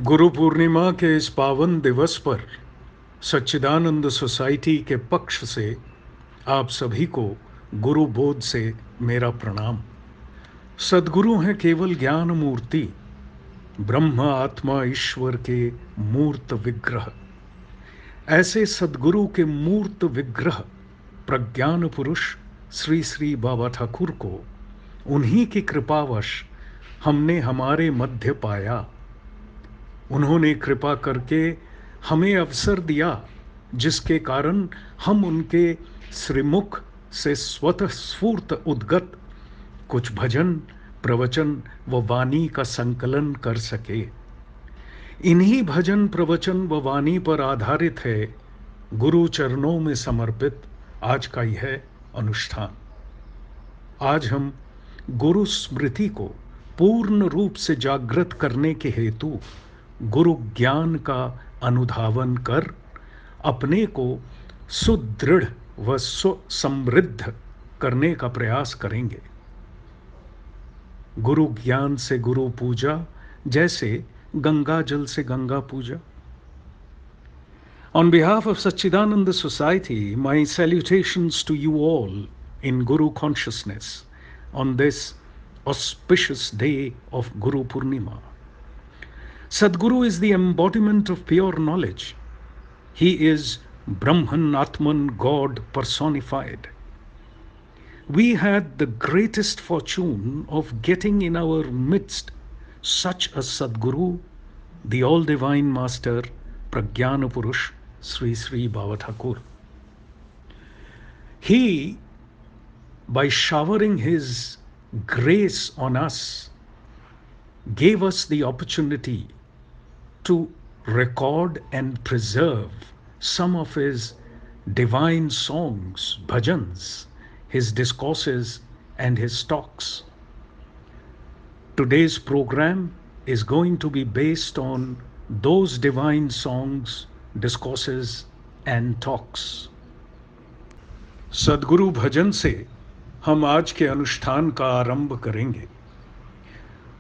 गुरु पूर्णिमा के इस पावन दिवस पर सच्चिदानंद सोसाइटी के पक्ष से आप सभी को गुरु बोध से मेरा प्रणाम। सद्गुरु हैं केवल ज्ञान मूर्ति, ब्रह्म आत्मा ईश्वर के मूर्त विग्रह। ऐसे सद्गुरु के मूर्त विग्रह प्रज्ञान पुरुष श्री श्री बाबा ठाकुर को उन्हीं की कृपावश हमने हमारे मध्य पाया। उन्होंने कृपा करके हमें अवसर दिया, जिसके कारण हम उनके श्रीमुख से स्वतः स्फूर्त उद्गत कुछ भजन, प्रवचन व वाणी का संकलन कर सके। इन्हीं भजन, प्रवचन व वाणी पर आधारित है गुरु चरणों में समर्पित आज का यह अनुष्ठान। आज हम गुरु स्मृति को पूर्ण रूप से जागृत करने के हेतु गुरु ज्ञान का अनुधावन कर अपने को सुदृढ़ व समृद्ध करने का प्रयास करेंगे। गुरु ज्ञान से गुरु पूजा, जैसे गंगा जल से गंगा पूजा। On behalf of Satchidananda Society, my salutations to you all in Guru consciousness on this auspicious day of Guru Purnima. Sadguru is the embodiment of pure knowledge. He is Brahman, Atman, God personified. We had the greatest fortune of getting in our midst such a Sadguru, the all-divine master, Pragyana Purush, Sri Sri Baba Thakur. He, by showering his grace on us, gave us the opportunity to record and preserve some of his divine songs, bhajans, his discourses and his talks. Today's program is going to be based on those divine songs, discourses and talks. सद्गुरु भजन से हम आज के अनुष्ठान का आरंभ करेंगे।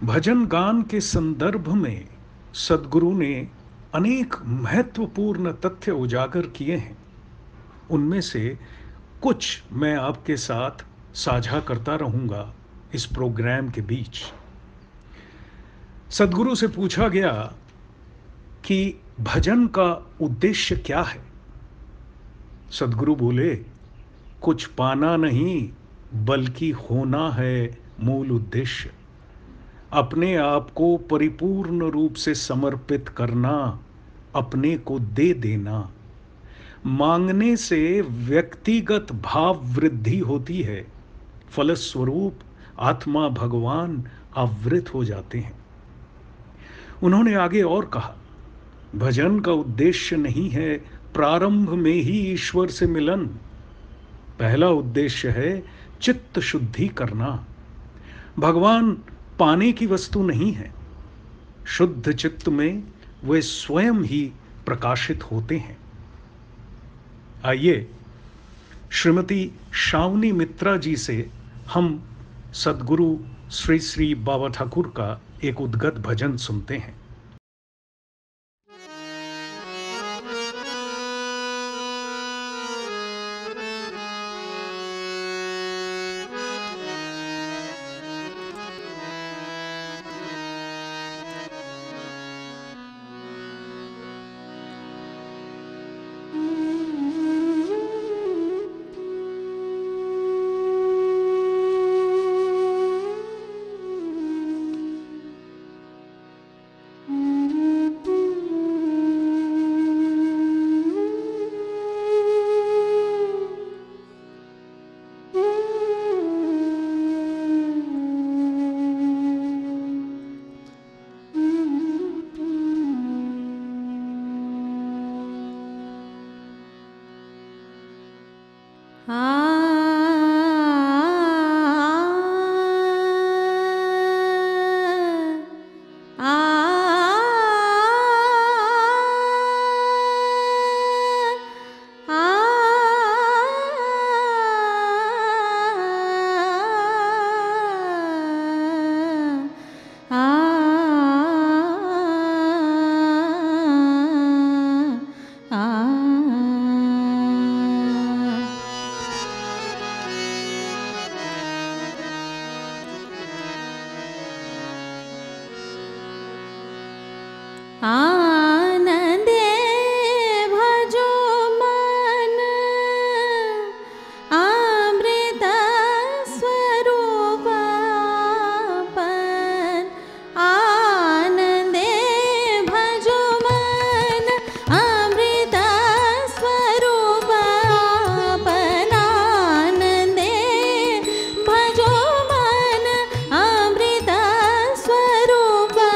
भजन गान के संदर्भ में सद्गुरु ने अनेक महत्वपूर्ण तथ्य उजागर किए हैं। उनमें से कुछ मैं आपके साथ साझा करता रहूंगा इस प्रोग्राम के बीच। सद्गुरु से पूछा गया कि भजन का उद्देश्य क्या है। सद्गुरु बोले, कुछ पाना नहीं बल्कि होना है मूल उद्देश्य। अपने आप को परिपूर्ण रूप से समर्पित करना, अपने को दे देना। मांगने से व्यक्तिगत भाव वृद्धि होती है, फलस्वरूप आत्मा भगवान आवृत हो जाते हैं। उन्होंने आगे और कहा, भजन का उद्देश्य नहीं है प्रारंभ में ही ईश्वर से मिलन। पहला उद्देश्य है चित्त शुद्धि करना। भगवान पाने की वस्तु नहीं है, शुद्ध चित्त में वे स्वयं ही प्रकाशित होते हैं। आइए श्रीमती शावनी मित्रा जी से हम सद्गुरु श्री श्री बाबा ठाकुर का एक उद्गत भजन सुनते हैं। आनंदे भजो मन अमृत स्वरूपापन आनंदे भजो मन अमृत स्वरूपापन आनंदे भजो मन अमृत स्वरूपापन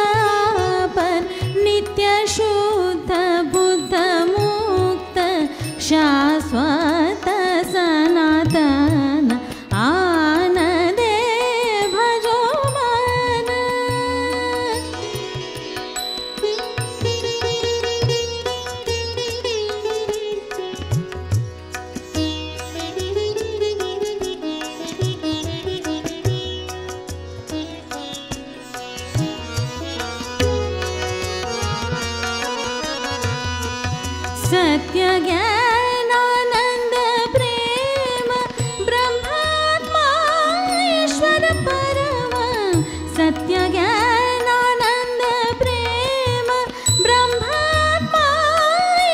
नित्य शुद्ध बुद्ध मुक्त शाश्वत सनातन आनंदे भजो मन सत्य ज्ञानानंद प्रेम ब्रह्मात्मा ईश्वर परम सत्य ज्ञानानंद प्रेम ब्रह्मात्मा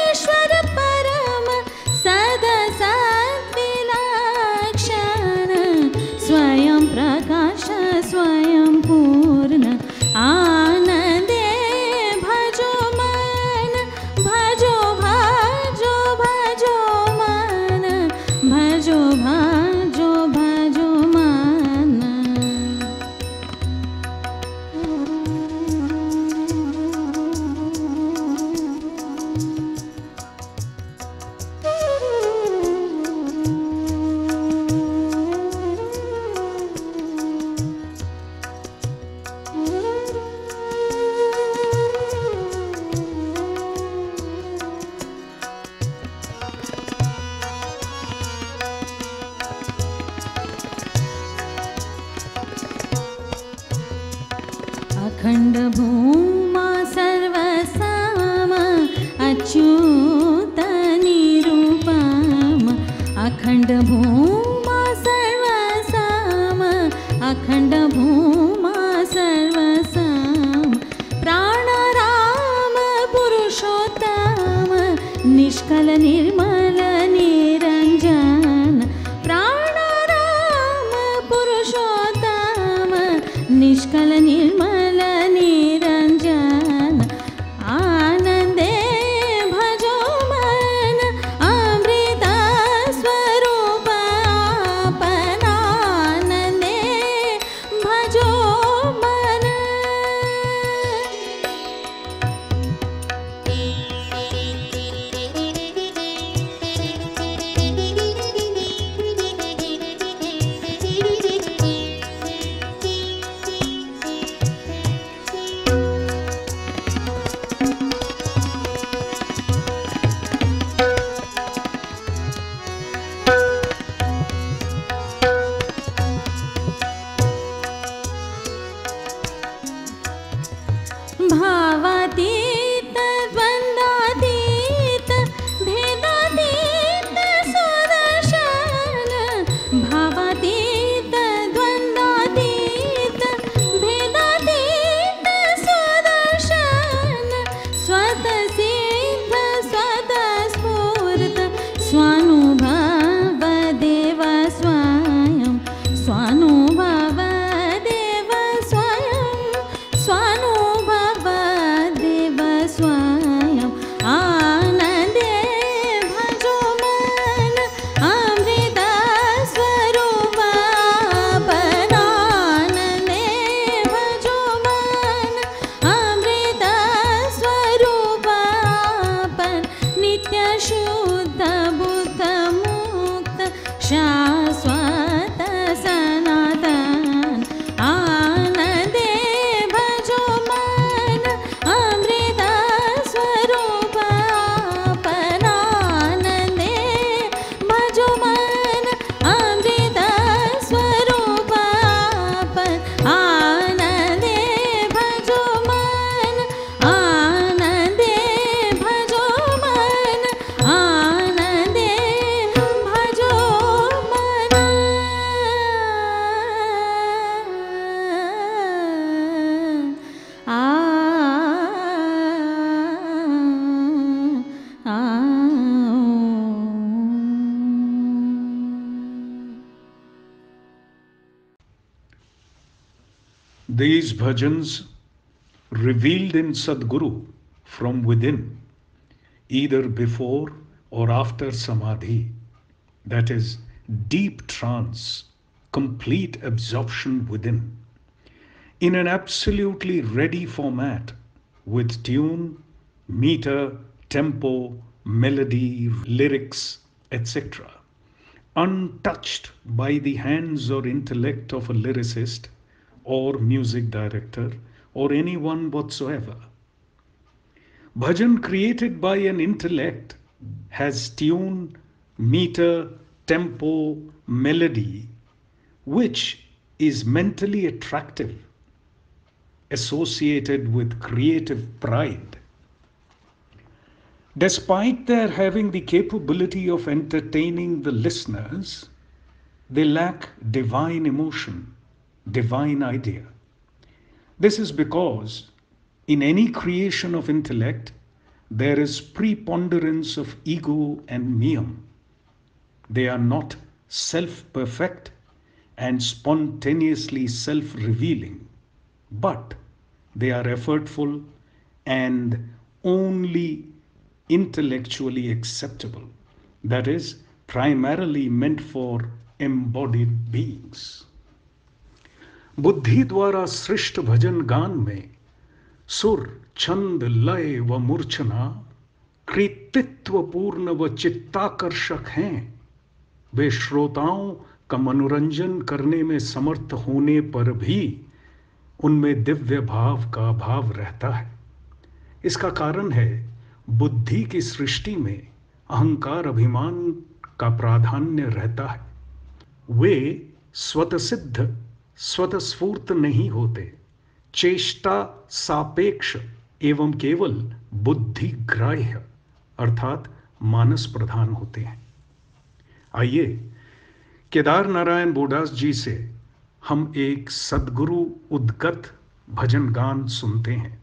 ईश्वर परम सदा सद्विलक्षण स्वयं प्रकाश स्वयं पूर्ण आनंदे भजो मन भजो भजो भजो मन भजो भजो भजो मन अखंड भूमा सर्वसाम अच्युत निरूपम अखंड भूमा सर्वसाम अखंड भूमा सर्वसाम प्राण राम पुरुषोत्तम निष्कल निर्मल निरंजन प्राण राम पुरुषोत्तम निष्कल निर्मल निरंजन आनंदे भजो मन अमृत स्वरूपापन आनंदे भजो मन भावातीत द्वंद्वातीत भेदातीत स्वदर्शन भावातीत द्वंद्वातीत भेदातीत स्वदर्शन These bhajans revealed in Sadguru from within, either before or after samadhi, that is, deep trance, complete absorption within, in an absolutely ready format with tune, meter, tempo, melody, lyrics, etc., untouched by the hands or intellect of a lyricist or music director or anyone whatsoever. Bhajan created by an intellect has tune, meter, tempo, melody, which is mentally attractive, associated with creative pride. Despite their having the capability of entertaining the listeners, they lack divine emotion, divine idea. This is because in any creation of intellect, there is preponderance of ego and meum. They are not self-perfect and spontaneously self-revealing, but they are effortful and only intellectually acceptable, that is, primarily meant for embodied beings. बुद्धि द्वारा सृष्ट भजन गान में सुर, छंद, लय व मूर्छना कृतित्व पूर्ण व चित्ताकर्षक हैं। वे श्रोताओं का मनोरंजन करने में समर्थ होने पर भी उनमें दिव्य भाव का अभाव रहता है। इसका कारण है बुद्धि की सृष्टि में अहंकार अभिमान का प्राधान्य रहता है। वे स्वतःसिद्ध स्वतःस्फूर्त नहीं होते, चेष्टा सापेक्ष एवं केवल बुद्धिग्राह्य अर्थात मानस प्रधान होते हैं। आइए केदार नारायण बोडास जी से हम एक सद्गुरु उद्गत भजन गान सुनते हैं।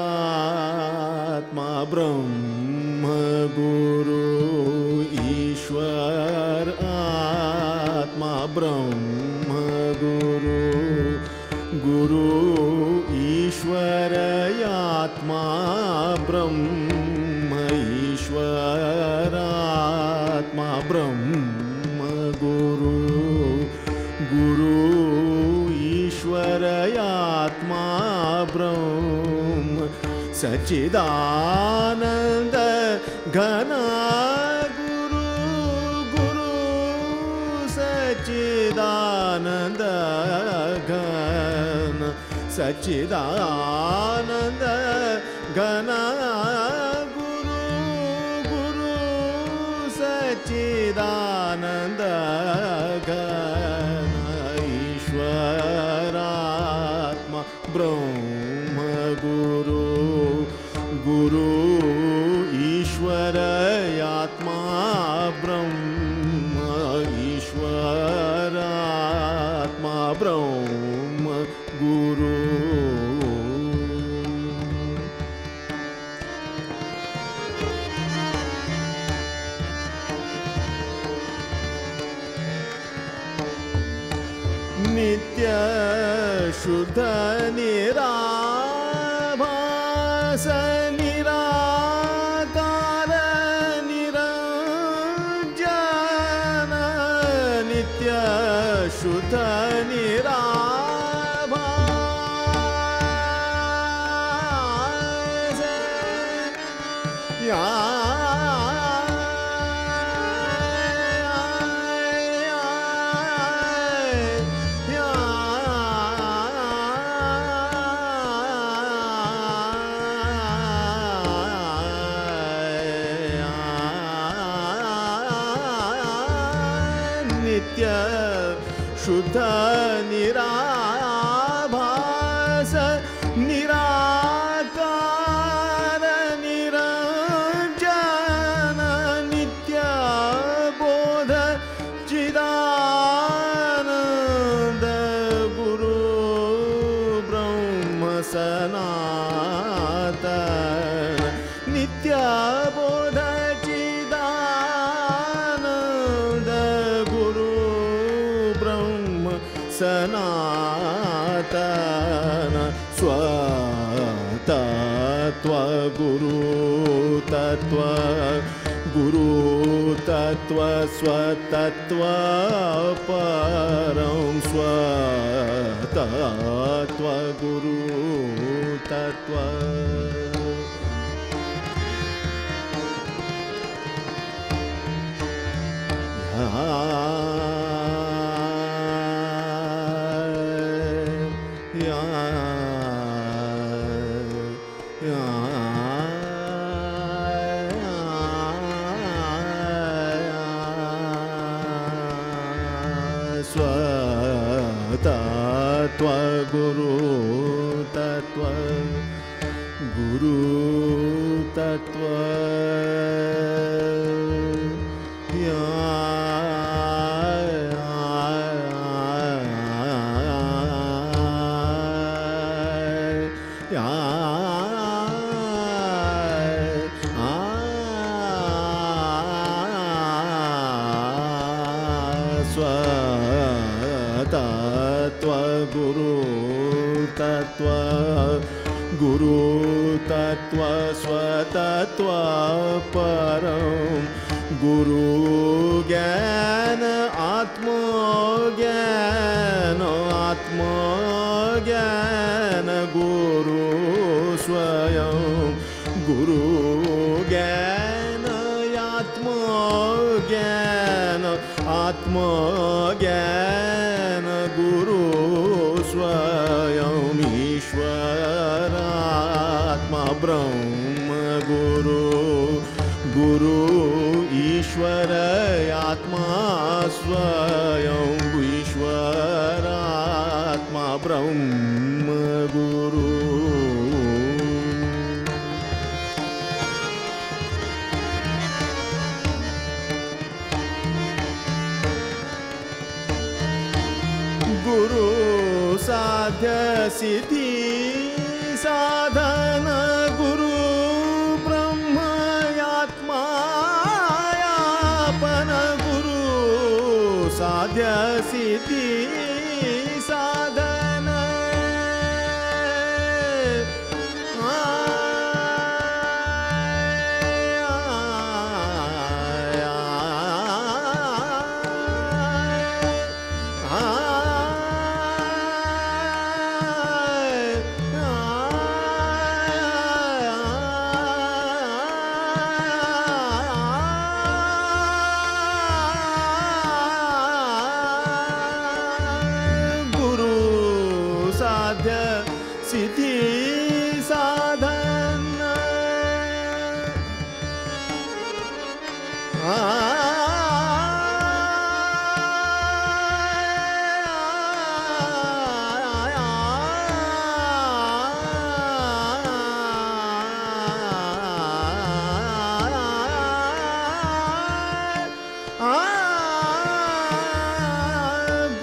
ईश्वरात्मा ब्रह्म गुरु, ईश्वर आत्मा ब्रह्म गुरु, गुरु ईश्वर आत्मा ब्रह्म, ईश्वर आत्मा ब्रह्म गुरु, गुरु ईश्वर आत्मा सच्चिदानंद घन गुरु गुरु सच्चिदानंद घन सच्चिदानंद घन गुरु गुरु सच्चिदानंद घन ईश्वरात्मा ब्रह्म गुरु गुरु ईश्वर आत्मा ब्रह्म ईश्वरात्मा ब्रह्म गुरु नित्य शुद्ध निराभास निराकार निरंजन नित्य शुद्ध निराभास नित्य शुद्ध निराभास निराकार निरंजन नित्य बोध चिदानंद गुरु ब्रह्म सनातन नित्य बोध चिदानंद गुरु ब्रह्म सनातन स्वतत्व गुरु तत्व स्वतत्व परम स्वतत्व गुरु तत्व स्वतत्व गुरु तत्व स्वतत्व गुरु तत्व गुरु तत्व स्वतत्व परम गुरु ज्ञान आत्मज्ञान गुरु स्वयं गुरु ज्ञान आत्मज्ञान गुरु स्वयं ईश्वरात्मा ब्रह्म गुरु गुरु ईश्वर आत्मा स्वयं ईश्वरात्मा ब्रह्म गुरु गुरु साध्य सिद्धि साधन गुरु ब्रह्म आत्मायापन गुरु साध्य सिद्धि साधन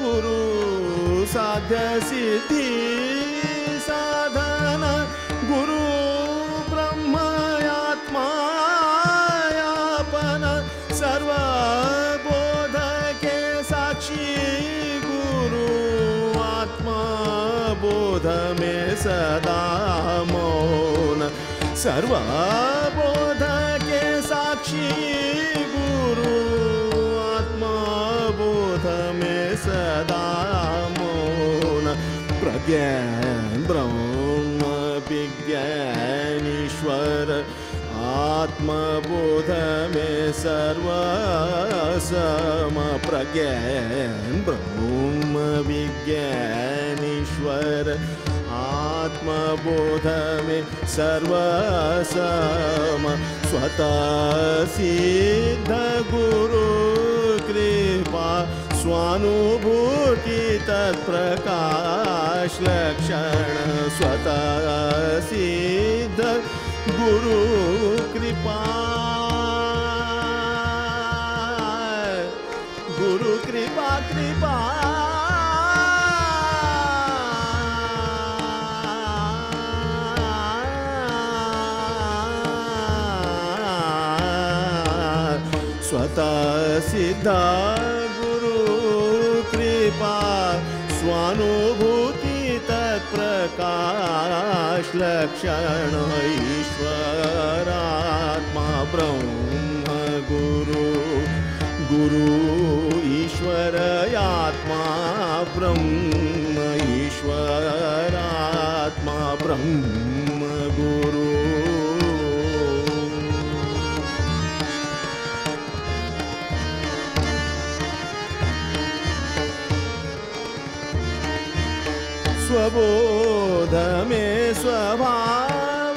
गुरु साध्य सिद्धि साधन गुरु ब्रह्मयात्मायापन सर्वबोध के साक्षी गुरु आत्मबोध में सदा मौन सर्वबोध के साक्षी गुरु आत्मबोध में सदा मौन प्रज्ञान ब्रह्म विज्ञान ईश्वर आत्मबोध में सर्वसम प्रज्ञान ब्रह्म विज्ञान ईश्वर आत्मबोध में सर्वसम स्वतः सिद्ध गुरु कृपा स्वानुभूति तत्प्रकाश लक्षण स्वतः सिद्ध गुरु कृपा कृपा स्वतः सिद्ध गुरु कृपा स्वानुभूति तत्प्रकाश लक्षण ईश्वरात्मा ब्रह्म गुरु गुरु ईश्वर आत्मा ब्रह्म ईश्वरात्मा ब्रह्म गुरु स्वबोध में स्वभाव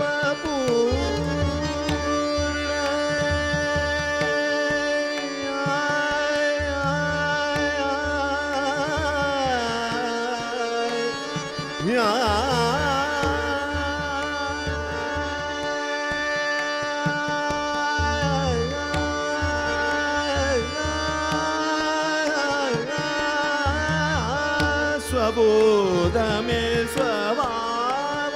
स्वबोध में स्वभाव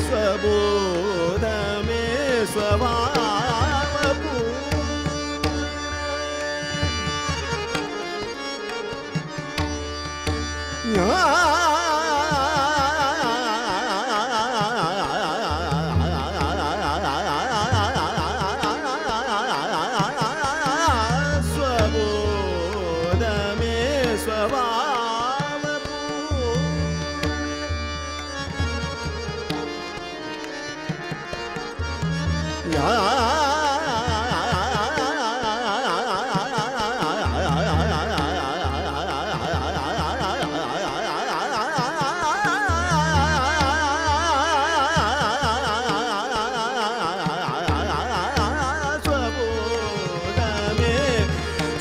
स्वबोध में स्वभाव स्वबोध में स्वभाव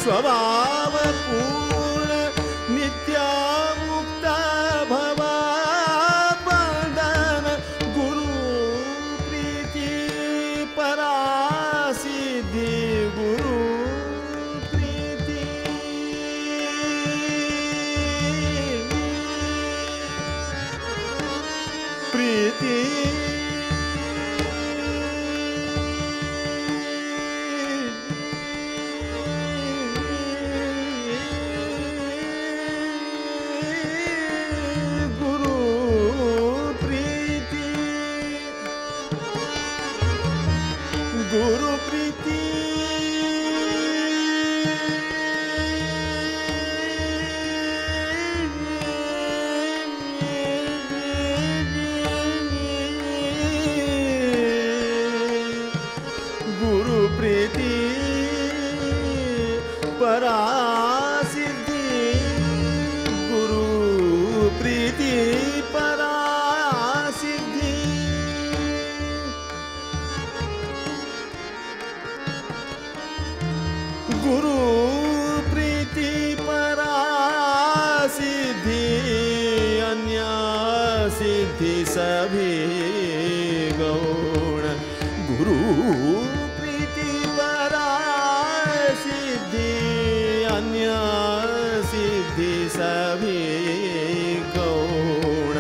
स्वभाव पूर्ण नित्य मुक्त भव बंधन गुरु प्रीति परा सिद्धि गुरु प्रीति प्रीति गुरु प्रीति गुरु प्रीति परा सिद्धि अन्य सिद्धि सभी गौण गुरु प्रीति परा सिद्धि अन्य सिद्धि सभी गौण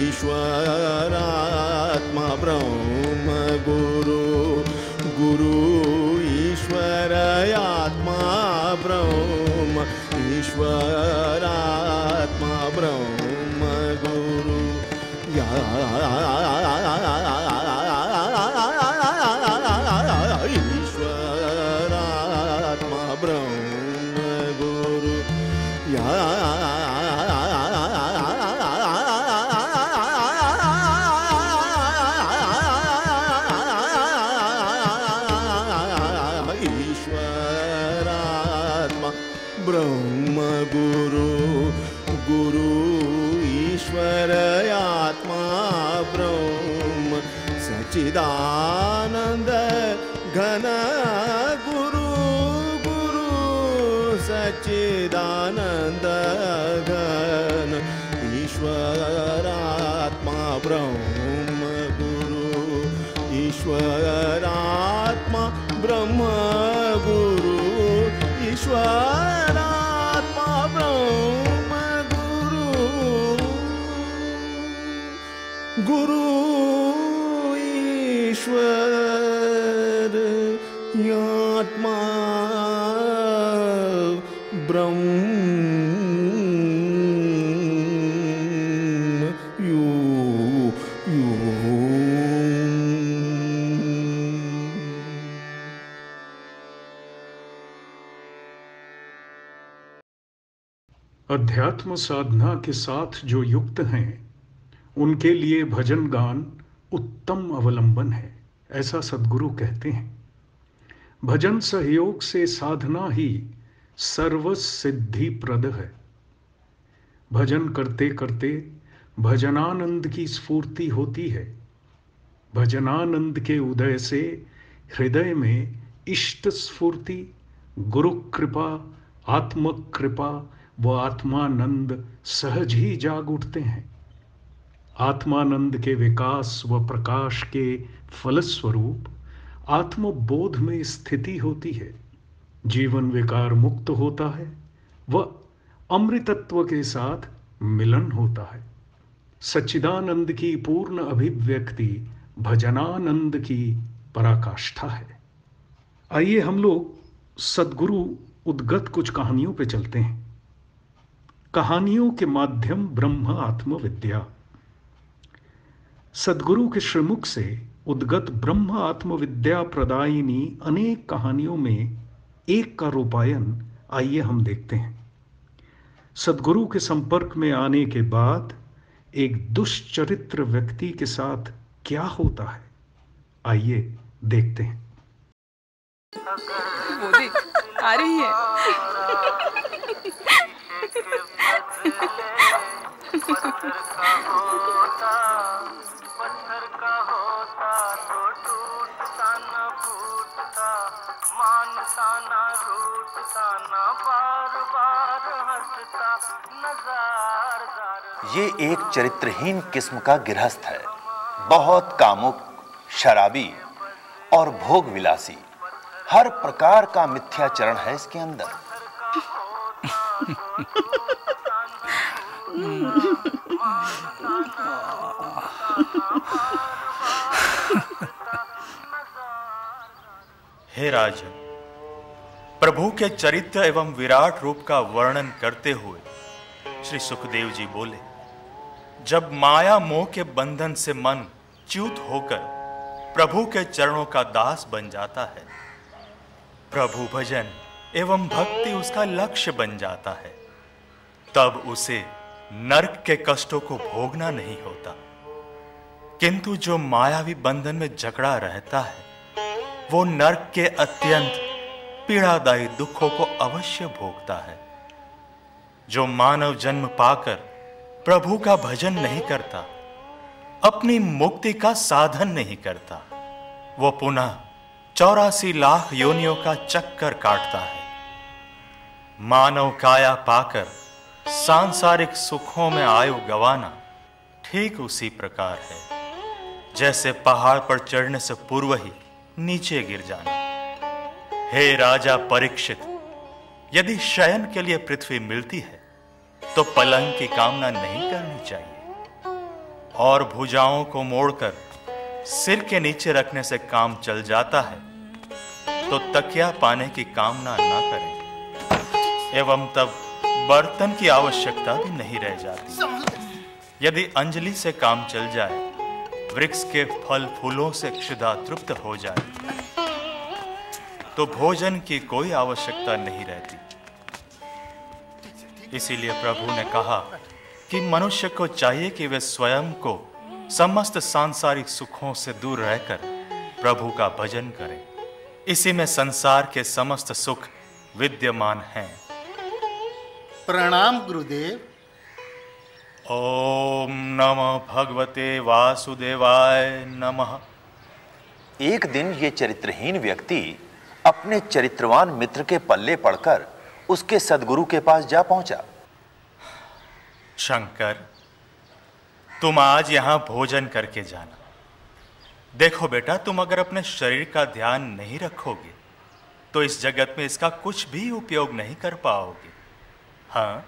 ईश्वरात्मा ब्रह्म गुरु गुरु ईश्वर आत्मा ब्रह्म ईश्वरात्मा ब्रह्म गुरु ईश्वरात्मा ब्रह्म गुरु ईश्वरात्मा ब्रह्म गुरु गुरु ईश्वर आत्मा ब्रह्म सच्चिदानंद घन गुरु गुरु सच्चिदानंद घन ईश्वरात्मा ब्रह्म गुरु ईश्वरात्मा ब्रह्म गुरु ईश्वरात्मा ब्रह्म गुरु गुरु ईश्वर आत्मा ब्रह्म अध्यात्म साधना के साथ जो युक्त हैं उनके लिए भजन गान उत्तम अवलंबन है, ऐसा सद्गुरु कहते हैं। भजन सहयोग से साधना ही सर्व सिद्धि प्रद है। भजन करते करते भजनानंद की स्फूर्ति होती है। भजनानंद के उदय से हृदय में इष्ट स्फूर्ति, गुरु कृपा, आत्म कृपा व आत्मानंद सहज ही जाग उठते हैं। आत्मानंद के विकास व प्रकाश के फलस्वरूप आत्मबोध में स्थिति होती है। जीवन विकार मुक्त होता है व अमृतत्व के साथ मिलन होता है। सच्चिदानंद की पूर्ण अभिव्यक्ति भजनानंद की पराकाष्ठा है। आइए हम लोग सद्गुरु उद्गत कुछ कहानियों पे चलते हैं। कहानियों के माध्यम ब्रह्म आत्म विद्या। सद्गुरु के श्रीमुख से उद्गत ब्रह्म आत्म विद्या प्रदायिनी अनेक कहानियों में एक का रूपायन आइए हम देखते हैं। सद्गुरु के संपर्क में आने के बाद एक दुष्चरित्र व्यक्ति के साथ क्या होता है, आइए देखते हैं। मोदी आ रही है। पत्थर का होता तो टूटता न फूटता, मानता न रूठता न बार बार हंसता नजार। ये एक चरित्रहीन किस्म का गृहस्थ है, बहुत कामुक, शराबी और भोग विलासी। हर प्रकार का मिथ्याचरण है इसके अंदर। हे राजन, प्रभु के चरित्र एवं विराट रूप का वर्णन करते हुए श्री सुखदेव जी बोले, जब माया मोह के बंधन से मन च्युत होकर प्रभु के चरणों का दास बन जाता है, प्रभु भजन एवं भक्ति उसका लक्ष्य बन जाता है, तब उसे नरक के कष्टों को भोगना नहीं होता। किंतु जो मायावी बंधन में जकड़ा रहता है, वो नरक के अत्यंत पीड़ादायी दुखों को अवश्य भोगता है। जो मानव जन्म पाकर प्रभु का भजन नहीं करता, अपनी मुक्ति का साधन नहीं करता, वो पुनः 84 लाख योनियों का चक्कर काटता है। मानव काया पाकर सांसारिक सुखों में आयु गंवाना ठीक उसी प्रकार है जैसे पहाड़ पर चढ़ने से पूर्व ही नीचे गिर जाना। हे राजा परीक्षित, यदि शयन के लिए पृथ्वी मिलती है तो पलंग की कामना नहीं करनी चाहिए, और भुजाओं को मोड़कर सिर के नीचे रखने से काम चल जाता है तो तकिया पाने की कामना ना करें, एवं तब बर्तन की आवश्यकता भी नहीं रह जाती। यदि अंजलि से काम चल जाए, वृक्ष के फल फूलों से क्षुधा तृप्त हो जाए, तो भोजन की कोई आवश्यकता नहीं रहती। इसीलिए प्रभु ने कहा कि मनुष्य को चाहिए कि वे स्वयं को समस्त सांसारिक सुखों से दूर रहकर प्रभु का भजन करें। इसी में संसार के समस्त सुख विद्यमान हैं। प्रणाम गुरुदेव। ओम नमः भगवते वासुदेवाय नमः। एक दिन ये चरित्रहीन व्यक्ति अपने चरित्रवान मित्र के पल्ले पड़कर उसके सद्गुरु के पास जा पहुंचा। शंकर, तुम आज यहां भोजन करके जाना। देखो बेटा, तुम अगर अपने शरीर का ध्यान नहीं रखोगे तो इस जगत में इसका कुछ भी उपयोग नहीं कर पाओगे। हाँ।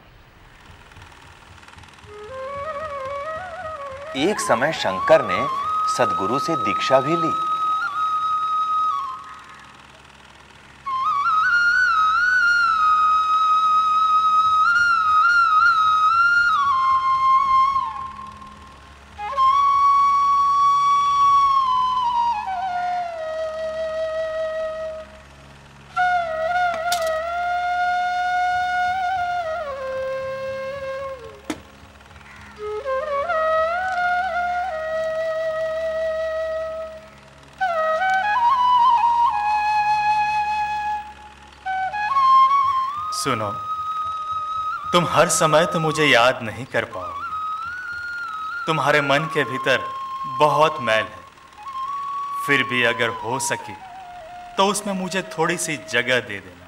एक समय शंकर ने सद्गुरु से दीक्षा भी ली। सुनो, तुम हर समय तो मुझे याद नहीं कर पाओगे। तुम्हारे मन के भीतर बहुत मैल है। फिर भी अगर हो सके तो उसमें मुझे थोड़ी सी जगह दे देना।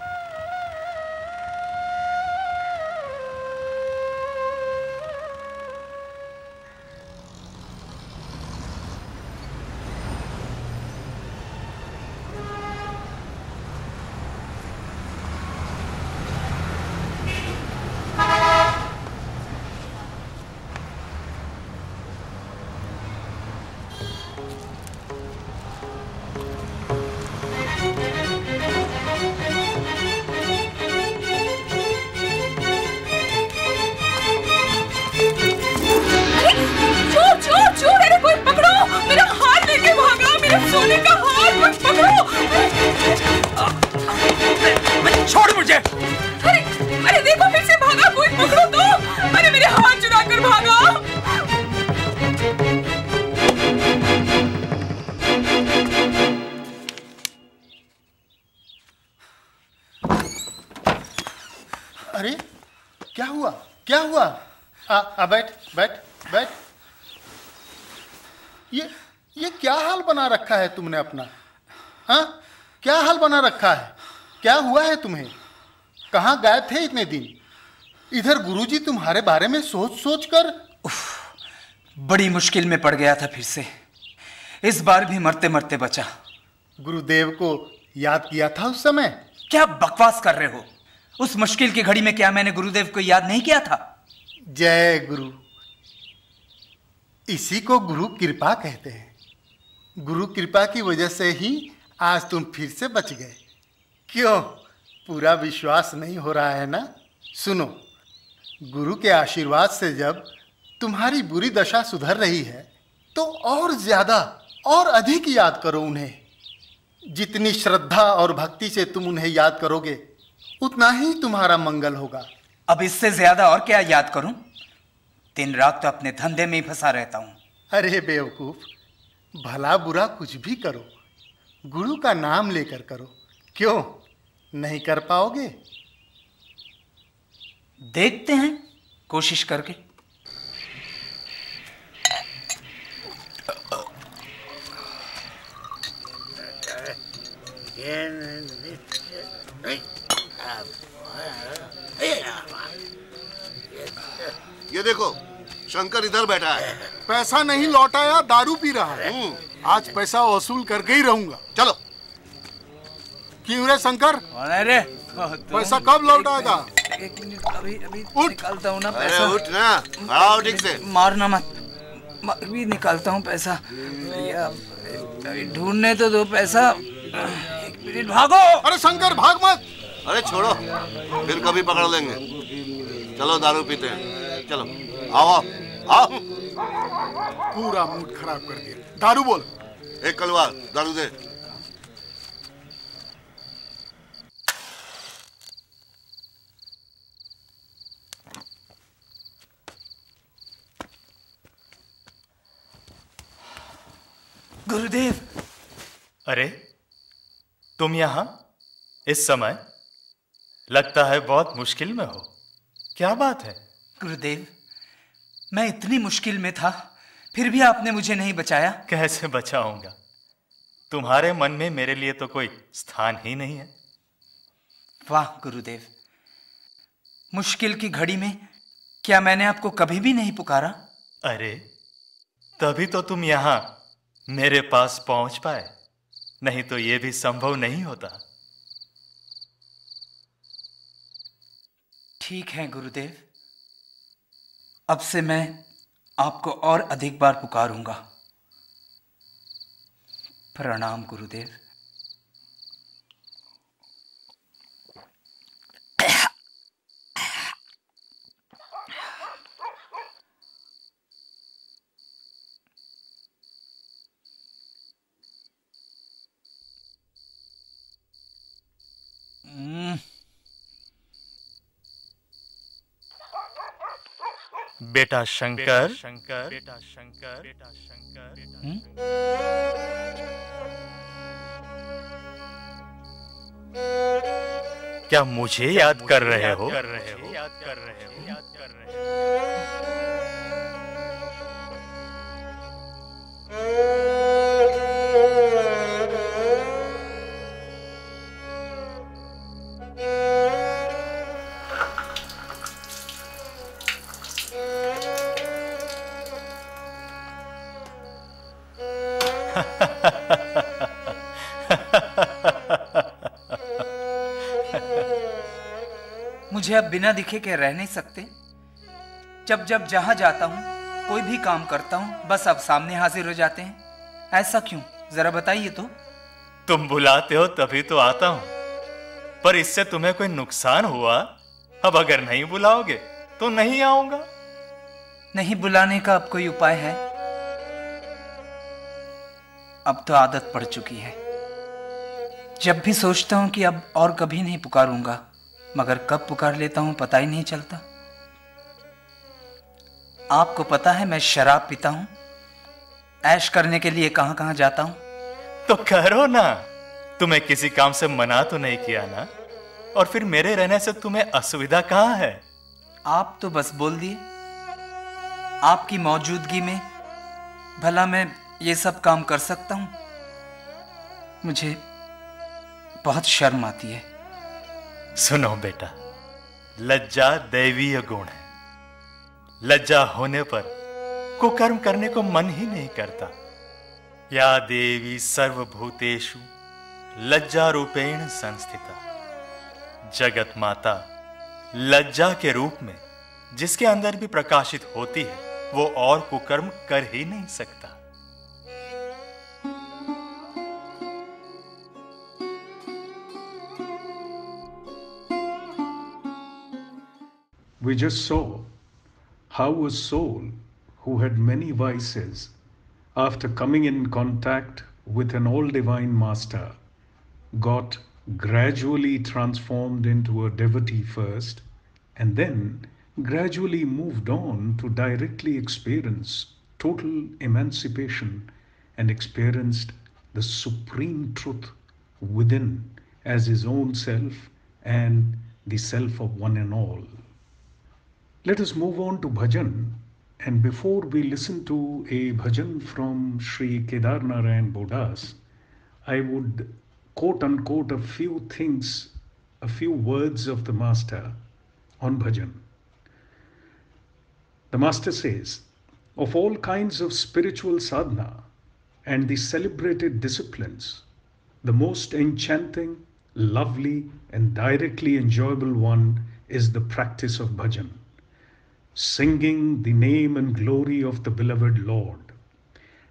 छोड़ मुझे। अरे देखो, फिर से भागा, कोई पकड़ो तो। अरे मेरे हाथ चुरा कर भागा। अरे क्या हुआ, क्या हुआ? बैठ बैठ बैठ। ये क्या हाल बना रखा है तुमने अपना? हाँ, क्या हाल बना रखा है? क्या हुआ है तुम्हें? कहाँ गए थे इतने दिन? इधर गुरुजी तुम्हारे बारे में सोच सोच कर बड़ी मुश्किल में पड़ गया था। फिर से इस बार भी मरते मरते बचा। गुरुदेव को याद किया था उस समय? क्या बकवास कर रहे हो? उस मुश्किल की घड़ी में क्या मैंने गुरुदेव को याद नहीं किया था? जय गुरु। इसी को गुरु कृपा कहते हैं। गुरु कृपा की वजह से ही आज तुम फिर से बच गए। क्यों, पूरा विश्वास नहीं हो रहा है ना? सुनो, गुरु के आशीर्वाद से जब तुम्हारी बुरी दशा सुधर रही है तो और ज्यादा और अधिक याद करो उन्हें। जितनी श्रद्धा और भक्ति से तुम उन्हें याद करोगे उतना ही तुम्हारा मंगल होगा। अब इससे ज्यादा और क्या याद करूं? दिन रात तो अपने धंधे में ही फंसा रहता हूं। अरे बेवकूफ, भला बुरा कुछ भी करो, गुरु का नाम लेकर करो। क्यों नहीं कर पाओगे? देखते हैं कोशिश करके। ये देखो, शंकर इधर बैठा है। पैसा नहीं लौटाया, दारू पी रहा है। आज पैसा वसूल करके ही रहूंगा। चलो। क्यों रे शंकर? अरे पैसा कब लौटाएगा? एक मिनट, अभी उठ। निकालता हूँ ना अरे पैसा। उठ ना, आओ ठीक से। मारना मत, अभी निकालता हूँ पैसा। भैया अभी ढूंढने तो दो पैसा। एक मिनट, भागो। अरे शंकर भाग मत। अरे छोड़ो, फिर कभी पकड़ लेंगे। चलो दारू पीते हैं, चलो आओ आओ। पूरा मूड खराब कर दिया। दारू बोल। एक कलवा दारू दे। गुरुदेव। अरे तुम यहां इस समय? लगता है बहुत मुश्किल में हो। क्या बात है? गुरुदेव, मैं इतनी मुश्किल में था, फिर भी आपने मुझे नहीं बचाया। कैसे बचाऊंगा? तुम्हारे मन में मेरे लिए तो कोई स्थान ही नहीं है। वाह गुरुदेव, मुश्किल की घड़ी में क्या मैंने आपको कभी भी नहीं पुकारा? अरे तभी तो तुम यहां मेरे पास पहुंच पाए, नहीं तो यह भी संभव नहीं होता। ठीक है गुरुदेव, अब से मैं आपको और अधिक बार पुकारूंगा। प्रणाम गुरुदेव। बेटा शंकर, क्या मुझे याद कर रहे हो? मुझे अब बिना दिखे के रह नहीं सकते। जब जब जहां जाता हूं, कोई भी काम करता हूं, बस अब सामने हाजिर हो जाते हैं। ऐसा क्यों, जरा बताइए तो। तुम बुलाते हो तभी तो आता हूं, पर इससे तुम्हें कोई नुकसान हुआ? अब अगर नहीं बुलाओगे तो नहीं आऊंगा। नहीं बुलाने का अब कोई उपाय है? अब तो आदत पड़ चुकी है। जब भी सोचता हूं कि अब और कभी नहीं पुकारूंगा, मगर कब पुकार लेता हूं पता ही नहीं चलता। आपको पता है मैं शराब पीता हूं, ऐश करने के लिए कहां कहां जाता हूं। तो करो ना, तुम्हें किसी काम से मना तो नहीं किया ना, और फिर मेरे रहने से तुम्हें असुविधा कहां है? आप तो बस बोल दिए। आपकी मौजूदगी में भला मैं ये सब काम कर सकता हूं? मुझे बहुत शर्म आती है। सुनो बेटा, लज्जा दैवीय गुण है। लज्जा होने पर कुकर्म करने को मन ही नहीं करता। या देवी सर्वभूतेषु लज्जा रूपेण संस्थिता। जगत माता लज्जा के रूप में जिसके अंदर भी प्रकाशित होती है, वो और कुकर्म कर ही नहीं सकता। We just saw how a soul who had many vices, after coming in contact with an all-divine master, got gradually transformed into a devotee first, and then gradually moved on to directly experience total emancipation and experienced the supreme truth within as his own self and the self of one and all. Let us move on to bhajan, and before we listen to a bhajan from Sri Kedar Narayan Bodas, I would quote unquote a few things a few words of the Master on bhajan. The Master says, of all kinds of spiritual sadhana and the celebrated disciplines, the most enchanting, lovely, and directly enjoyable one is the practice of bhajan, singing the name and glory of the beloved Lord.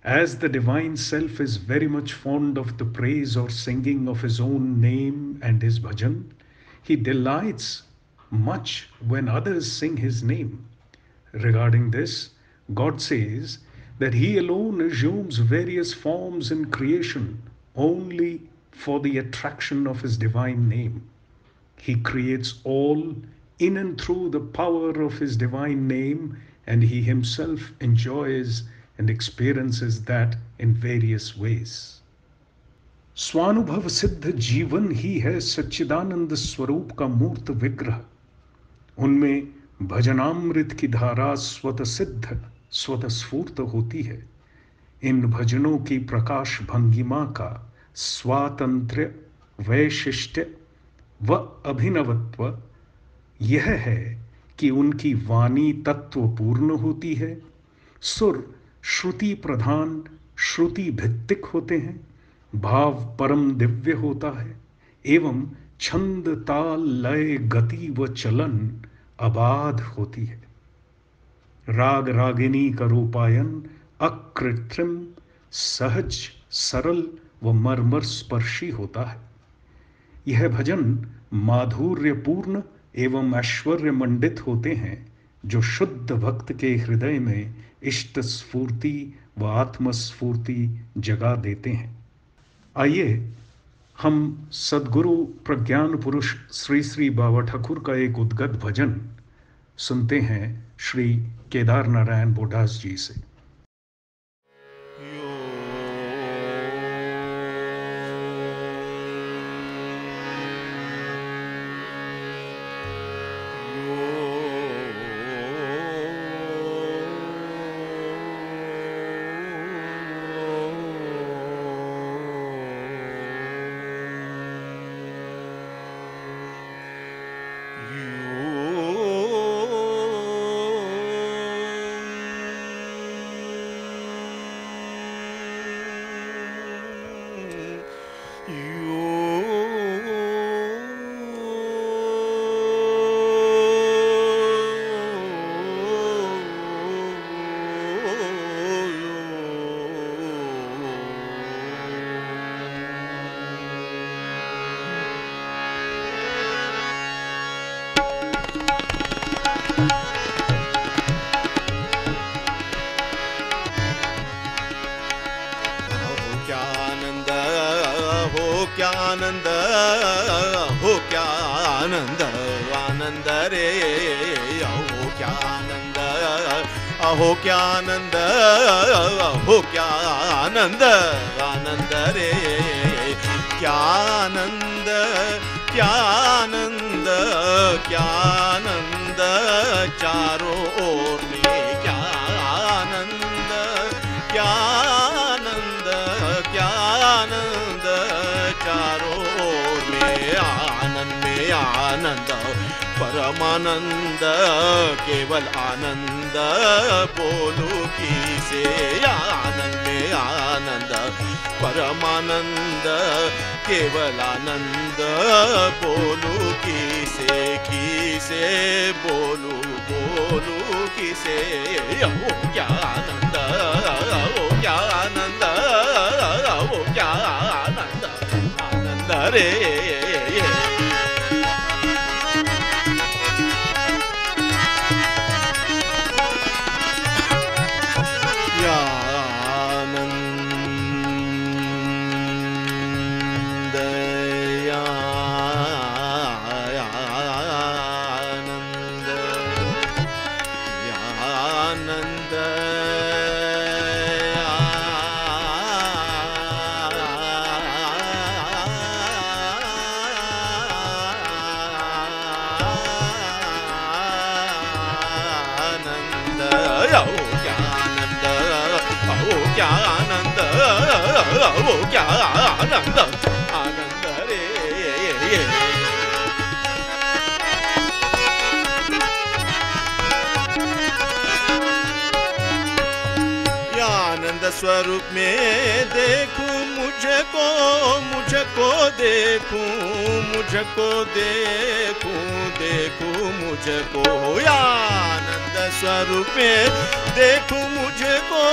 As the Divine Self is very much fond of the praise or singing of His own name and His bhajan, He delights much when others sing His name. Regarding this, God says that He alone assumes various forms in creation only for the attraction of His divine name. He creates all in and through the power of His divine name, and He Himself enjoys and experiences that in various ways. स्वानुभव सिद्ध जीवन ही है सच्चिदानंद स्वरूप का मूर्त विग्रह। उनमें भजनामृत की धारा स्वतः सिद्ध स्वतः स्फूर्त होती है। इन भजनों की प्रकाश भंगिमा का स्वातंत्र्य, वैशिष्ट्य व अभिनवत्व यह है कि उनकी वाणी तत्वपूर्ण होती है, सुर श्रुति प्रधान श्रुति भित्तिक होते हैं, भाव परम दिव्य होता है एवं छंद ताल लय गति व चलन अबाध होती है। राग रागिनी का रूपायन अकृत्रिम, सहज, सरल व मर्मर स्पर्शी होता है। यह भजन माधुर्यपूर्ण एवं ऐश्वर्य मंडित होते हैं, जो शुद्ध भक्त के हृदय में इष्ट स्फूर्ति व आत्मस्फूर्ति जगा देते हैं। आइए हम सद्गुरु प्रज्ञान पुरुष श्री श्री बाबा ठाकुर का एक उद्गत भजन सुनते हैं श्री केदार नारायण बोडास जी से। आनंद हो क्या आनंद आनंद रे हो क्या आनंद हो क्या आनंद हो क्या आनंद आनंद रे क्या आनंद क्या आनंद क्या आनंद चारों ओर में क्या आनंद क्या आनंद क्या आनंद चारों ओर में आनंद परमानंद केवल आनंद बोलू किसे आनंद में आनंद परमानंद केवल आनंद बोलू किसे किसे बोलू बोलू किसे हो क्या आनंद हो क्या आनंद हो क्या आनंद आनंद रे वो क्या आनंद आनंद रे स्वरूप में देखूं मुझको, मुझको देखूं, मुझको देखूं, देखूं मुझको, आनंद स्वरूप में देखूं मुझको,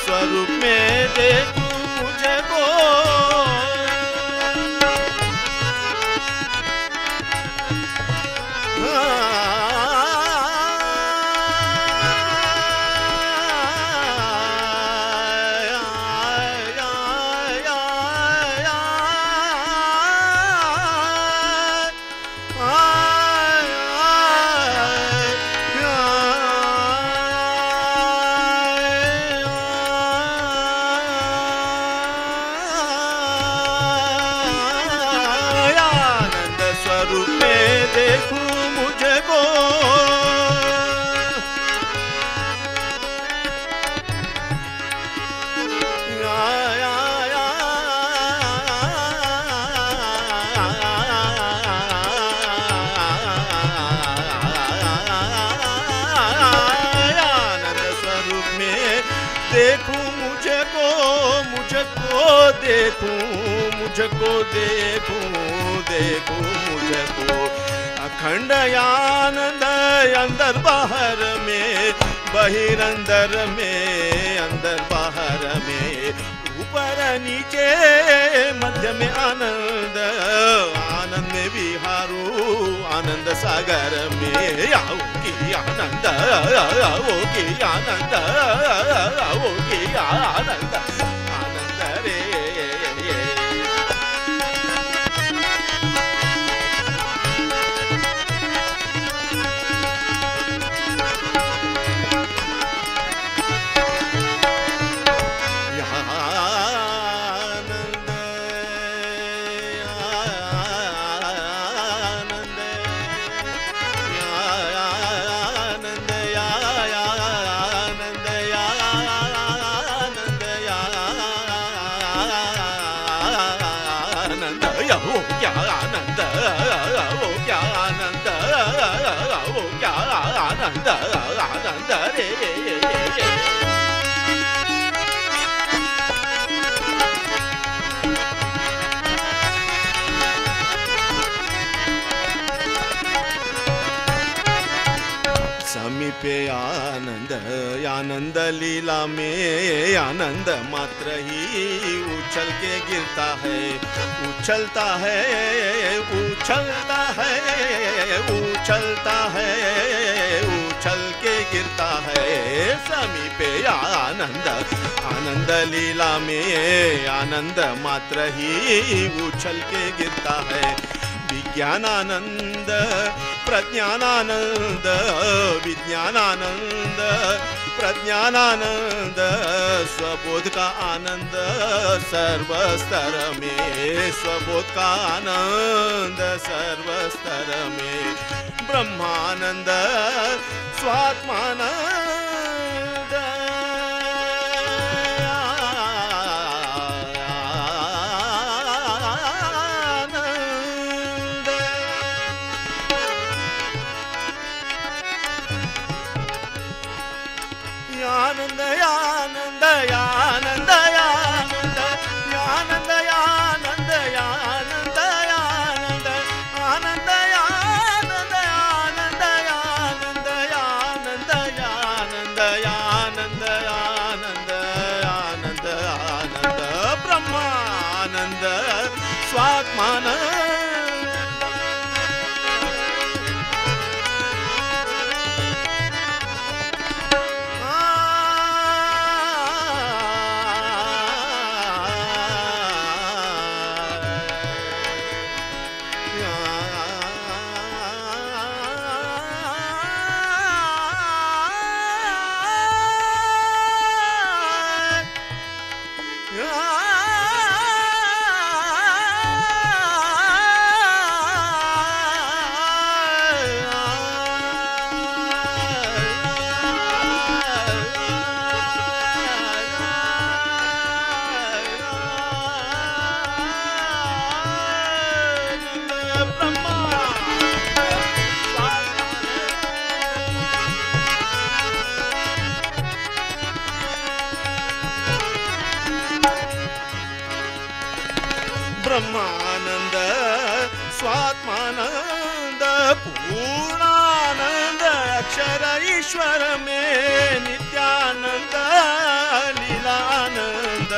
स्वरूप में देखूं मुझको, देखूं मुझको, देखूं देखूं मुझको, अखंड आनंद अंदर बाहर में, बहिरंदर में, अंदर बाहर में, ऊपर नीचे मध्य में आनंद, आनंद में विहारू आनंद सागर में, आओ की आनंद, आओ की आनंद, आओ की आनंद, आनंद रे। आनंद रे। समीपे आनंद, आनंद लीला में आनंद मात्र ही उछल के गिरता है, उछलता है, उछलता है, उछलता है, उछल के गिरता है। समीपे आनंद, आनंद लीला में आनंद मात्र ही उछल के गिरता है। विज्ञानानंद, प्रज्ञानानंद, विज्ञानानंद, प्रज्ञानानंद, स्वबोध का आनंद सर्वस्तर में, स्वबोध का आनंद सर्वस्तर में। ब्रह्मानंद, स्वात्मानंद, आनंद आनंद आनंद आनंद आनंद आनंद आनंद आनंद आनंद आनंद आनंद आनंद आनंद आनंद आनंद आनंद आनंद आनंद ब्रह्मानंद स्वात्मानंद। ब्रह्मानंद स्वात्मानंद पूर्णानंद अक्षर ईश्वर में नित्यानंद लीलानंद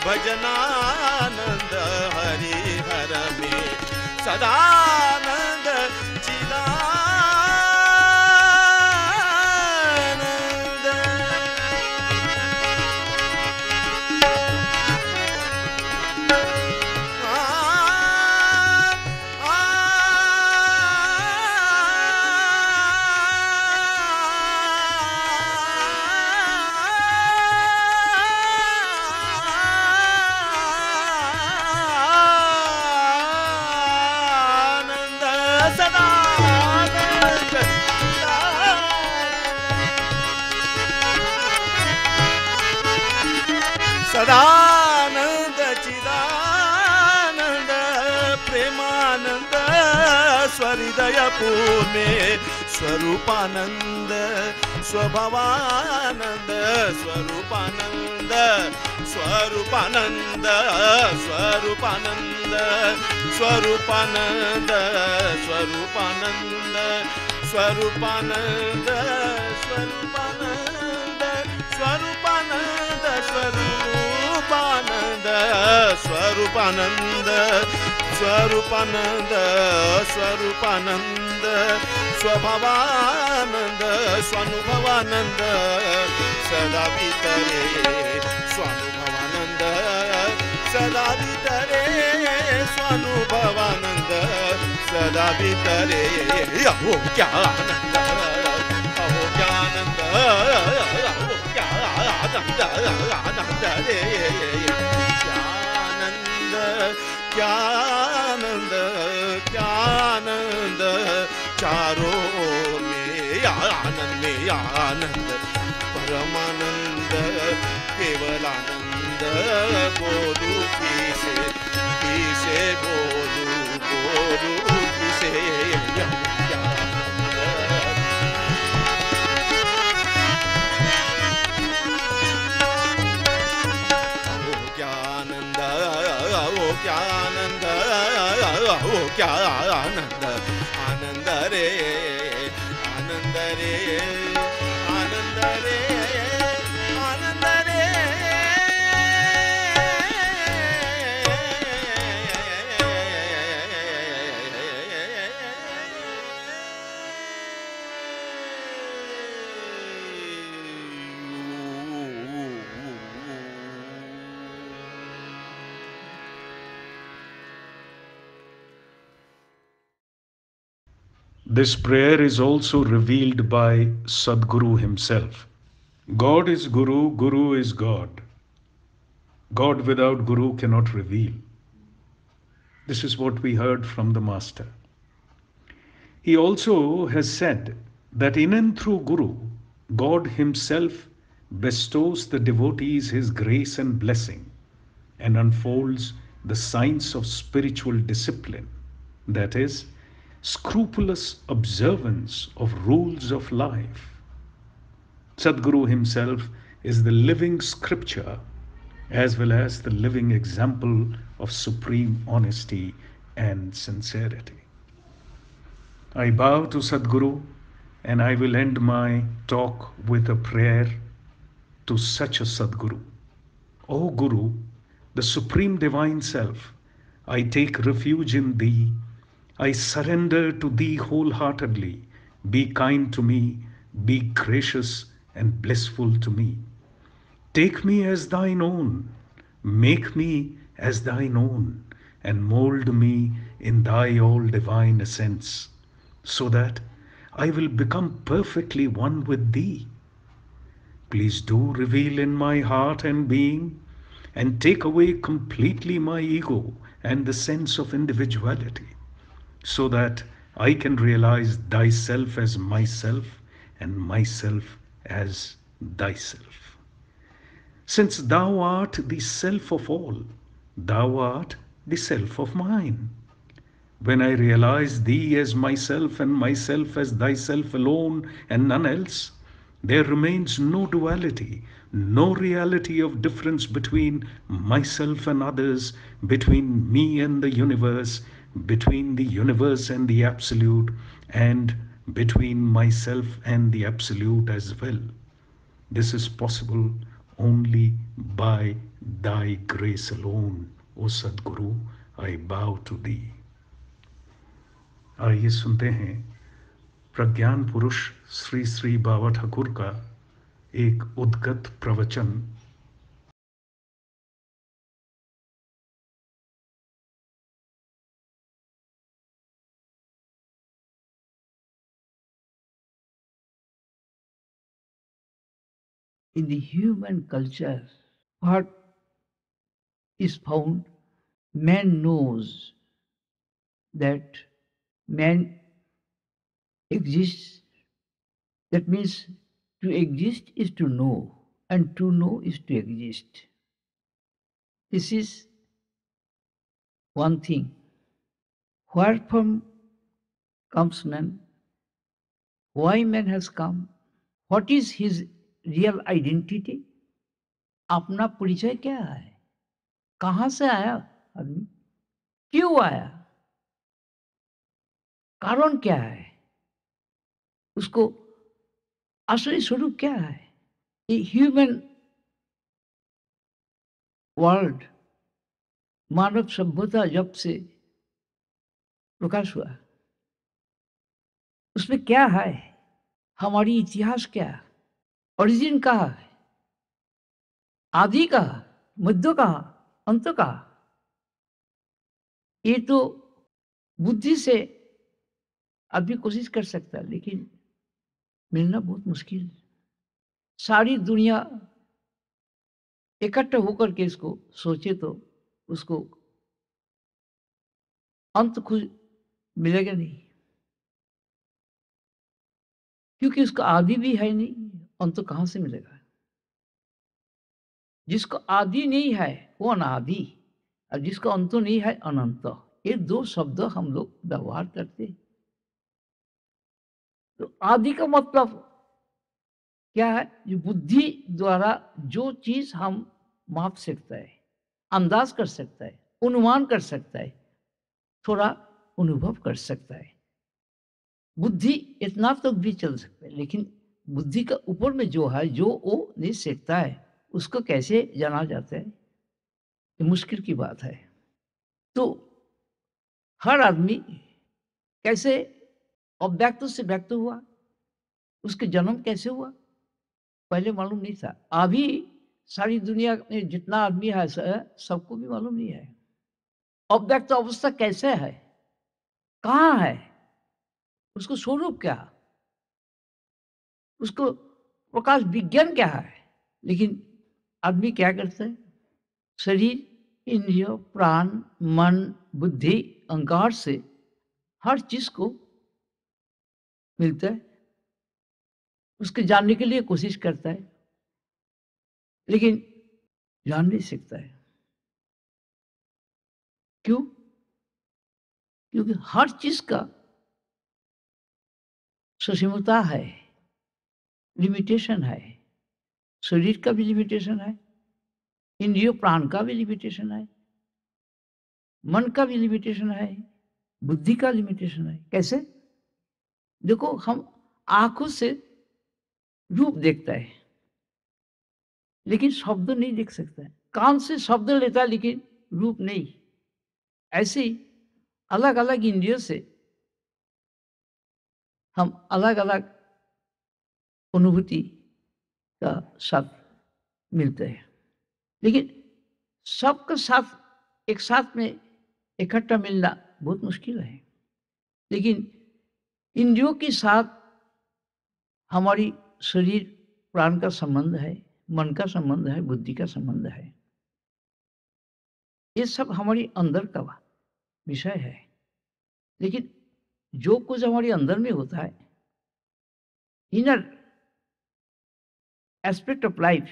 भजनानंद हरिहर में सदानंद सदानंद चिदानंद प्रेमानंद स्वहृदय पूर्णे स्वरूपानंद स्वभावानंद स्वरूपानंद स्वरूपानंद स्वरूपानंद स्वरूपानंद स्वरूपानंद स्वरूपानंद स्वरूपानंद स्वरूपानंद स्वरूपानंद स्वरूपानंद स्वरूपानंद स्वरूपानंद स्वभावानंद स्वानुभवानंद सदा वितरे स्वानुभवानंद सदा वितरे स्वानुभवानंद सदा वितरे अहो क्या आनंद अहो क्या आनंद अहो क्या आनंद आनंद रे क्या आनंद क्या आनंद चारों में आनंद परमानंद केवलानंद बोलू किसे बोलू किसे क्या आनंद हो क्या आनंद आनंद रे आनंद रे आनंद रे आनंद रे This prayer is also revealed by Sadguru himself. God is Guru, Guru is God. God without Guru cannot reveal. This is what we heard from the Master. He also has said that in and through Guru, God himself bestows the devotees his grace and blessing and unfolds the science of spiritual discipline, that is, scrupulous observance of rules of life. Sadguru himself is the living scripture as well as the living example of supreme honesty and sincerity. I bow to Sadguru and I will end my talk with a prayer to such a Sadguru. O Guru, the Supreme Divine Self, I take refuge in Thee. I surrender to Thee wholeheartedly. Be kind to me, be gracious and blissful to me. Take me as Thine own, make me as Thine own, and mold me in Thy all-divine essence, so that I will become perfectly one with Thee. Please do reveal in my heart and being and take away completely my ego and the sense of individuality, so that I can realize thyself as myself and myself as thyself. Since thou art the self of all, thou art the self of mine. When I realize thee as myself and myself as thyself alone and none else, there remains no duality, no reality of difference between myself and others, between me and the universe, between the universe and the absolute, and between myself and the absolute as well. This is possible only by thy grace alone, O Sadguru. I bow to thee. आइए सुनते हैं प्रज्ञान पुरुष श्री श्री बाबा ठाकुर का एक उद्गत प्रवचन। In the human culture, what is found, man knows that man exists. That means to exist is to know, and to know is to exist. This is one thing. Where from comes man? Why man has come? What is his real identity? अपना परिचय क्या है? कहाँ से आया आदमी? क्यों आया? कारण क्या है? उसको असली स्वरूप क्या है? ये ह्यूमन वर्ल्ड, मानव सभ्यता जब से प्रकाश हुआ, उसमें क्या है? हमारी इतिहास क्या है? ओरिजिन कहाँ है? आदि कहाँ? मध्य कहाँ? अंत कहाँ? ये तो बुद्धि से आदमी कोशिश कर सकता है, लेकिन मिलना बहुत मुश्किल। सारी दुनिया इकट्ठा होकर के इसको सोचे तो उसको अंत खुद मिलेगा नहीं, क्योंकि उसका आदि भी है नहीं, अंत कहाँ से मिलेगा? जिसको आदि नहीं है वो अनादि, और जिसका अंत नहीं है अनंत। ये दो शब्द हम लोग व्यवहार करते हैं। तो आदि का मतलब क्या है? जो बुद्धि द्वारा जो चीज हम माप सकता है, अंदाज कर सकता है, अनुमान कर सकता है, थोड़ा अनुभव कर सकता है। बुद्धि इतना तक भी चल सकता है, लेकिन बुद्धि का ऊपर में जो है, जो वो नहीं सकता है, उसको कैसे जाना जाता है? ये मुश्किल की बात है। तो हर आदमी कैसे अव्यक्त से व्यक्त हुआ, उसके जन्म कैसे हुआ, पहले मालूम नहीं था। अभी सारी दुनिया में जितना आदमी है सबको भी मालूम नहीं है। अव्यक्त अवस्था कैसे है, कहाँ है, उसको स्वरूप क्या, उसको प्रकाश विज्ञान क्या है। लेकिन आदमी क्या करता है? शरीर, इंद्रिय, प्राण, मन, बुद्धि, अहंकार से हर चीज को मिलता है, उसके जानने के लिए कोशिश करता है, लेकिन जान नहीं सकता है। क्यों? क्योंकि हर चीज का ससीमता है, लिमिटेशन है। शरीर का भी लिमिटेशन है, इंद्रिय प्राण का भी लिमिटेशन है, मन का भी लिमिटेशन है, बुद्धि का लिमिटेशन है। कैसे? देखो, हम आंखों से रूप देखता है, लेकिन शब्द नहीं देख सकता है। कान से शब्द लेता है, लेकिन रूप नहीं। ऐसे ही अलग अलग इंद्रियों से हम अलग अलग अनुभूति का साथ मिलते हैं, लेकिन सबके साथ एक साथ में इकट्ठा मिलना बहुत मुश्किल है। लेकिन इंद्रियों के साथ हमारी शरीर प्राण का संबंध है, मन का संबंध है, बुद्धि का संबंध है। ये सब हमारी अंदर का विषय है। लेकिन जो कुछ हमारे अंदर में होता है, inner aspect of life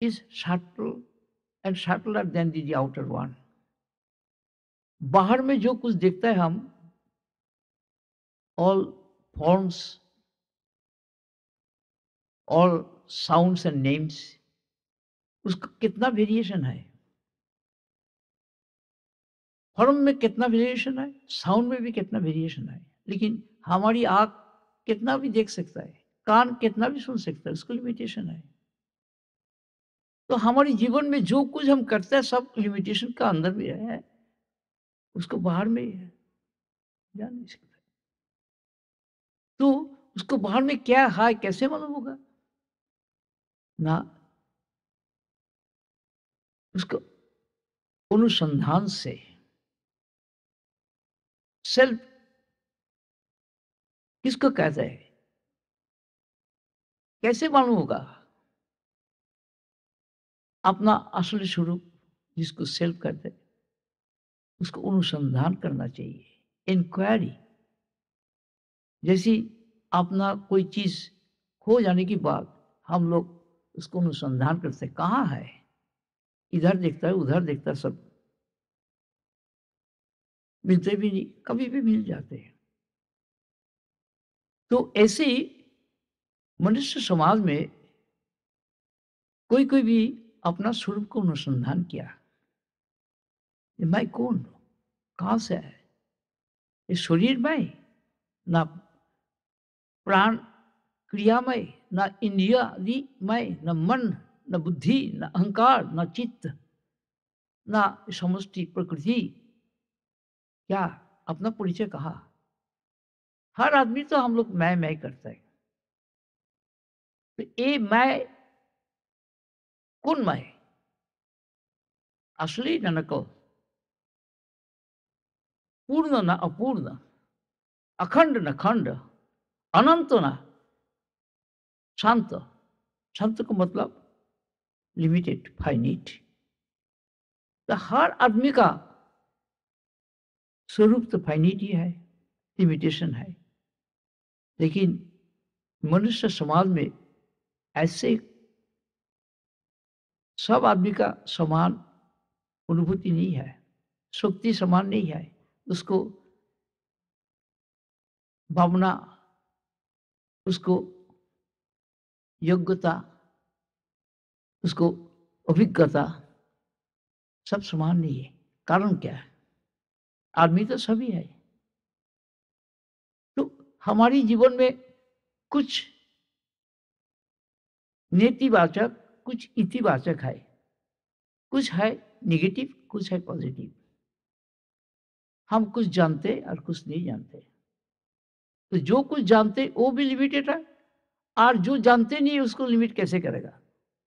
is subtle and subtler than the outer one. बाहर में जो कुछ देखता है हम, all forms, all sounds and names, उसका कितना वेरिएशन है, फॉर्म में कितना वेरिएशन है, साउंड में भी कितना वेरिएशन है। लेकिन हमारी आँख कितना भी देख सकता है, कान कितना भी सुन सकता है, उसको लिमिटेशन है। तो हमारे जीवन में जो कुछ हम करते हैं सब लिमिटेशन का अंदर भी है, उसको बाहर में जान नहीं सकता। तो उसको बाहर में क्या है कैसे मालूम होगा ना, उसको अनुसंधान से, सेल्फ किसको कहते हैं, कैसे मालूम होगा? अपना असल स्वरूप जिसको सेल्फ कहते हैं, उसको अनुसंधान करना चाहिए, इंक्वायरी। जैसी अपना कोई चीज खो जाने के बाद हम लोग उसको अनुसंधान करते हैं, कहाँ है, इधर देखता है उधर देखता है, सब मिलते भी नहीं, कभी भी मिल जाते हैं। तो ऐसे ही मनुष्य समाज में कोई कोई भी अपना स्वरूप को अनुसंधान किया, ये मैं कौन, कहाँ से है, ये शरीर में ना प्राण क्रियामय, ना इंद्रिया मय, न मन, न बुद्धि, न अहंकार, न चित्त, ना समष्टि प्रकृति। क्या अपना परिचय कहा? हर आदमी तो हम लोग मैं करता है। तो ये मैं कौन मैं, असली न नकल, पूर्ण न अपूर्ण, अखंड न खंड, अनंत न शांत। शांत का मतलब लिमिटेड, फाइनिट। तो हर आदमी का स्वरूप तो फाइनिट ही है, लिमिटेशन है। लेकिन मनुष्य समाज में ऐसे सब आदमी का समान अनुभूति नहीं है, शक्ति समान नहीं है, उसको भावना, उसको योग्यता, उसको अभिज्ञता सब समान नहीं है। कारण क्या है? आदमी तो सभी है। तो हमारी जीवन में कुछ नेतिवाचक, कुछ इतिवाचक है, कुछ है नेगेटिव, कुछ है पॉजिटिव। हम कुछ जानते और कुछ नहीं जानते। तो जो कुछ जानते वो भी लिमिटेड है, और जो जानते नहीं उसको लिमिट कैसे करेगा,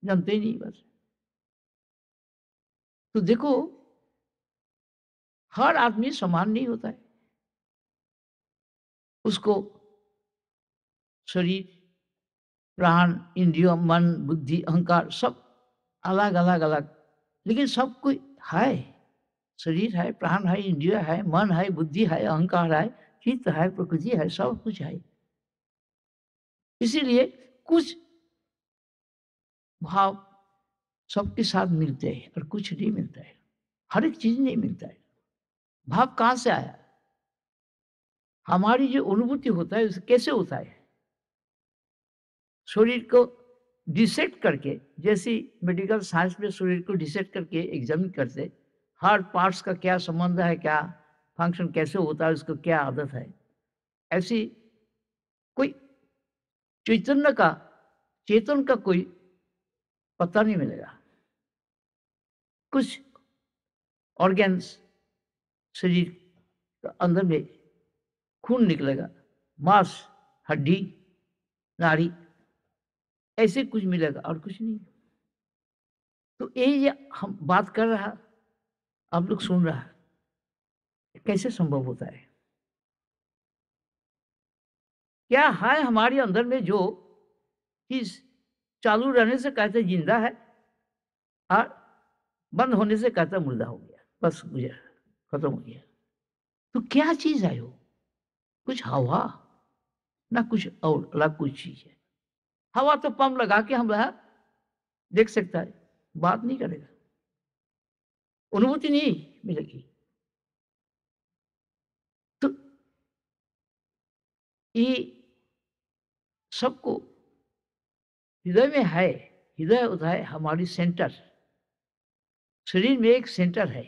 जानते ही नहीं बस। तो देखो हर आदमी समान नहीं होता है, उसको शरीर, प्राण, इंद्रिय, मन, बुद्धि, अहंकार सब अलग अलग अलग, लेकिन सब कोई है। शरीर है, प्राण है, इंद्रिय है, मन है, बुद्धि है, अहंकार है, चित्त है, प्रकृति है, सब कुछ है। इसीलिए कुछ भाव सबके साथ मिलते हैं और कुछ नहीं मिलता है, हर एक चीज नहीं मिलता है। भाव कहाँ से आया? हमारी जो अनुभूति होता है उसे कैसे होता है? शरीर को डिसेक्ट करके, जैसी मेडिकल साइंस में शरीर को डिसेक्ट करके एग्जामिन करते, हर पार्ट्स का क्या संबंध है, क्या फंक्शन कैसे होता है, उसको क्या आदत है, ऐसी कोई चैतन्य का, चेतन का कोई पता नहीं मिलेगा। कुछ ऑर्गन्स शरीर के अंदर में खून निकलेगा, मांस, हड्डी, नाड़ी, ऐसे कुछ मिलेगा और कुछ नहीं। तो यही हम बात कर रहा, आप लोग सुन रहा, कैसे संभव होता है? क्या है हमारे अंदर में जो चीज चालू रहने से कहते जिंदा है, और बंद होने से कहता मुर्दा हो गया, बस गुजर, खत्म हो गया। तो क्या चीज है वो? कुछ हवा, ना कुछ और अलग कुछ चीज है। हवा तो पंप लगा के हम देख सकता है, बात नहीं करेगा, अनुभूति नहीं मिलेगी। तो ये सबको हृदय में है। हृदय होता है हमारी सेंटर, शरीर में एक सेंटर है,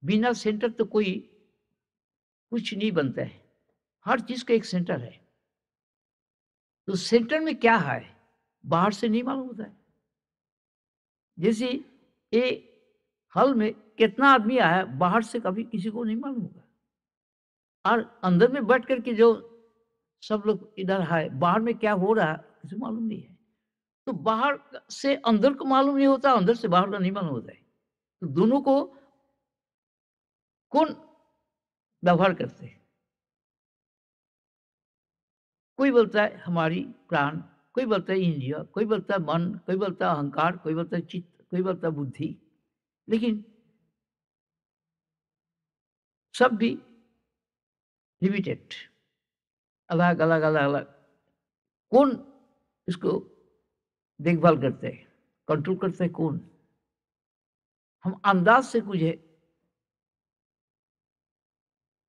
बिना सेंटर तो कोई कुछ नहीं बनता है, हर चीज का एक सेंटर है। तो सेंटर में क्या है बाहर से नहीं मालूम होता है। जैसे ये हॉल में कितना आदमी आया बाहर से कभी किसी को नहीं मालूम होगा, और अंदर में बैठ करके जो सब लोग इधर है, बाहर में क्या हो रहा है किसी को मालूम नहीं है। तो बाहर से अंदर को मालूम नहीं होता, अंदर से बाहर का नहीं मालूम होता है। तो दोनों को कौन व्यवहार करते हैं? कोई बोलता है हमारी प्राण, कोई बोलता है इंद्रिय, कोई बोलता है मन, कोई बोलता है अहंकार, कोई बोलता है चित्त, कोई बोलता है बुद्धि। लेकिन सब भी लिमिटेड, अलग अलग अलग अलग। कौन इसको देखभाल करते हैं, कंट्रोल करते हैं? कौन? हम अंदाज से कुछ है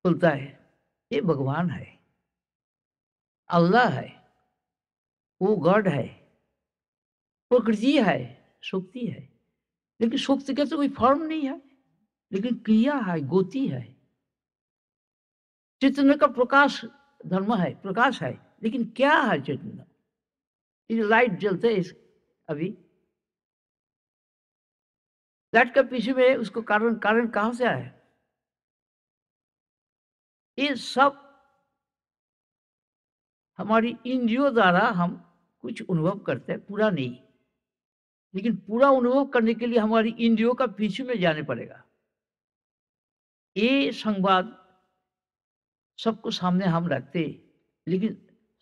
बोलता है ये भगवान है, अल्लाह है, वो गॉड है, प्रकृति है, शक्ति है। लेकिन शक्ति का तो कोई फॉर्म नहीं है, लेकिन क्रिया है, गति है। चैतन्य का प्रकाश धर्म है, प्रकाश है, लेकिन क्या है चैतन्य? ये लाइट जलते है अभी, लाइट का पीछे में उसको कारण कहां से आया? ये सब हमारी इंद्रियों द्वारा हम कुछ अनुभव करते हैं, पूरा नहीं। लेकिन पूरा अनुभव करने के लिए हमारी इंद्रियों का पीछे में जाने पड़ेगा। ये संवाद सबको सामने हम रखते, लेकिन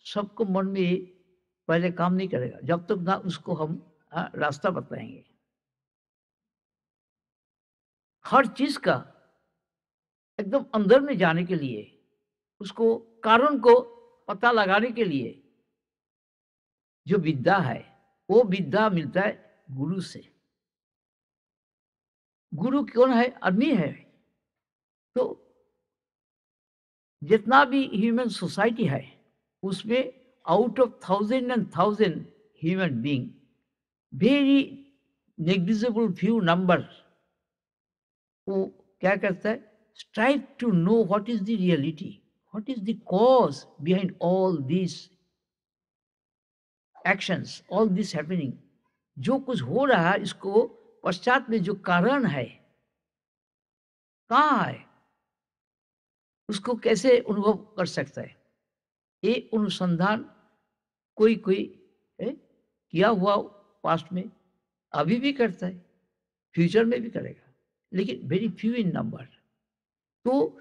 सबको मन में ये पहले काम नहीं करेगा जब तक ना उसको हम रास्ता बताएंगे। हर चीज का एकदम अंदर में जाने के लिए, उसको कारण को पता लगाने के लिए जो विद्या है, वो विद्या मिलता है गुरु से। गुरु कौन है? आदमी है। तो जितना भी ह्यूमन सोसाइटी है उसमें out of 1000 and 1000 human being, very negligible few number वो क्या करता है? Strive to know what is the reality, what is the cause behind all this actions, all this happening. जो कुछ हो रहा है इसको पश्चात में जो कारण है कहाँ है, उसको कैसे अनुभव कर सकता है? ये अनुसंधान कोई किया हुआ पास्ट में अभी भी करता है, फ्यूचर में भी करेगा, लेकिन वेरी फ्यू इन नंबर। तो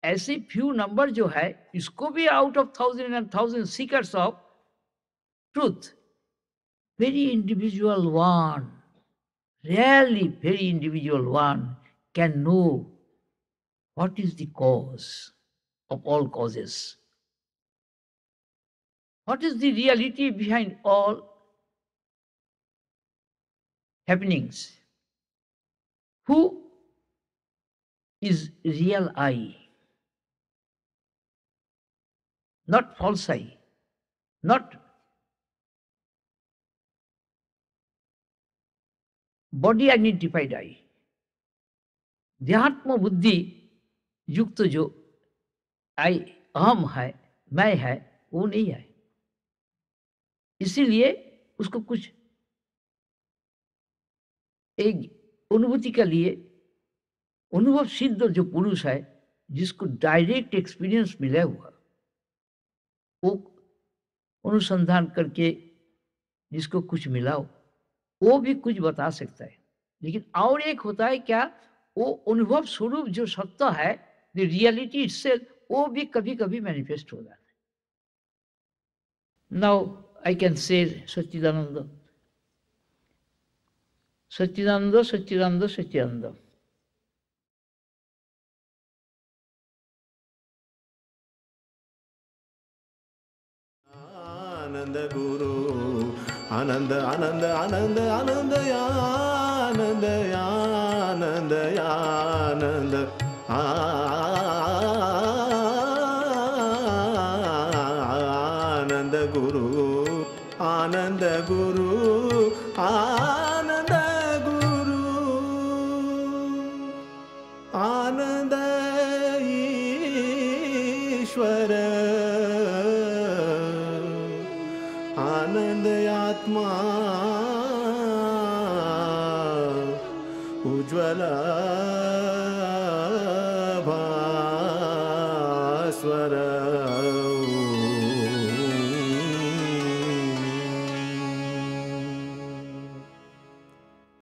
ऐसे फ्यू नंबर जो है इसको भी out of 1000 and 1000 seekers of truth, very individual one, really very individual one can know what is the cause of all causes, what is the reality behind all happenings, who is real I, not false I, not body identified I. देहात्म बुद्धि युक्त जो आई अहम है, मैं है, वो नहीं है। इसीलिए उसको कुछ एक अनुभूति के लिए अनुभव सिद्ध जो पुरुष है जिसको डायरेक्ट एक्सपीरियंस मिला हुआ, वो अनुसंधान करके जिसको कुछ मिला हो वो भी कुछ बता सकता है। लेकिन और एक होता है क्या, वो अनुभव स्वरूप जो सत्य है, द रियलिटी इटसेल्फ, वो भी कभी कभी मैनिफेस्ट हो जाता है। नाउ आई कैन से सच्चिदानंद, सच्चिदानंद सच्चिदानंद सच्चिदानंद। आनंद गुरु आनंद आनंद आनंद आनंद आनंद आनंद आनंद आनंद गुरु आनंद गुरु आनंद गुरु आनंद ईश्वर आनंद आत्मा उज्ज्वल भास्वर